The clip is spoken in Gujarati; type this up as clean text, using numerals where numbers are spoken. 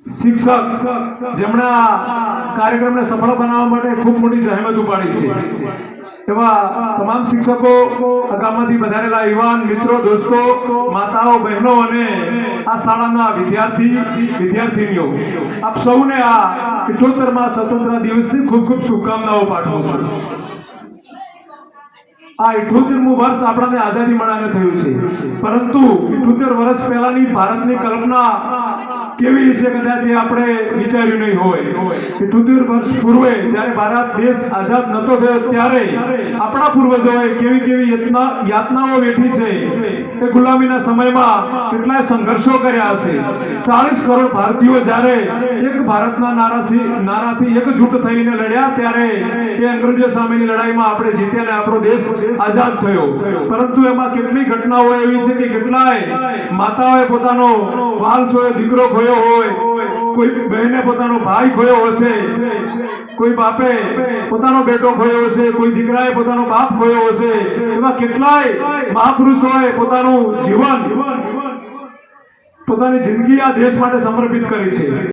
શિક્ષક જેમણે આ કાર્યક્રમને સફળ બનાવવા માટે ખૂબ મોટી જહેમત ઉપાડી છે એવા તમામ શિક્ષકો, ગામમાંથી પધારેલા યુવાન મિત્રો, દોસ્તો, માતાઓ, બહેનો અને આ શાળાના વિદ્યાર્થીનીઓ, આપ સૌને આ 78મા સ્વતંત્રતા દિવસની ખૂબ ખૂબ શુભકામનાઓ પાઠવું છું। આ 78મું વર્ષ આપણને આઝાદી મળાને થયું છે, પરંતુ 78 વર્ષ પહેલાની ભારતની કલ્પના કેવી છે કદાચ એ આપણે વિચાર્યું નહીં હોય। 78 વર્ષ પૂર્વે જ્યારે ભારત દેશ આઝાદ નતો થયો ત્યારે આપણા પૂર્વજોએ કેવી કેવી યાતનાઓ વેઠી છે, એ ગુલામીના સમયમાં કેટલાય સંઘર્ષો કર્યા છે। 40 કરોડ ભારતીયો જ્યારે એક ભારતના નારાથી એકજૂટ થઈને લડ્યા ત્યારે એ અંગ્રેજો સામેની લડાઈમાં આપણે જીત્યા અને આપણો દેશ આઝાદ થયો। પરંતુ એમાં કેટલી ઘટનાઓ એવી છે કે કેટલાય માતાઓએ પોતાનો વાલ છોડ્યો, દીકરો ખોયો હોય, કોઈ બહેને પોતાનો ભાઈ ખોયો હશે, કોઈ બાપે પોતાનો બેટો ખોયો હશે, કોઈ દીકરાએ પોતાનો બાપ ખોયો હશે। એવા કેટલાય મહાપુરુષોએ પોતાનું જીવન, પોતાની જિંદગી આ દેશ માટે સમર્પિત કરી છે।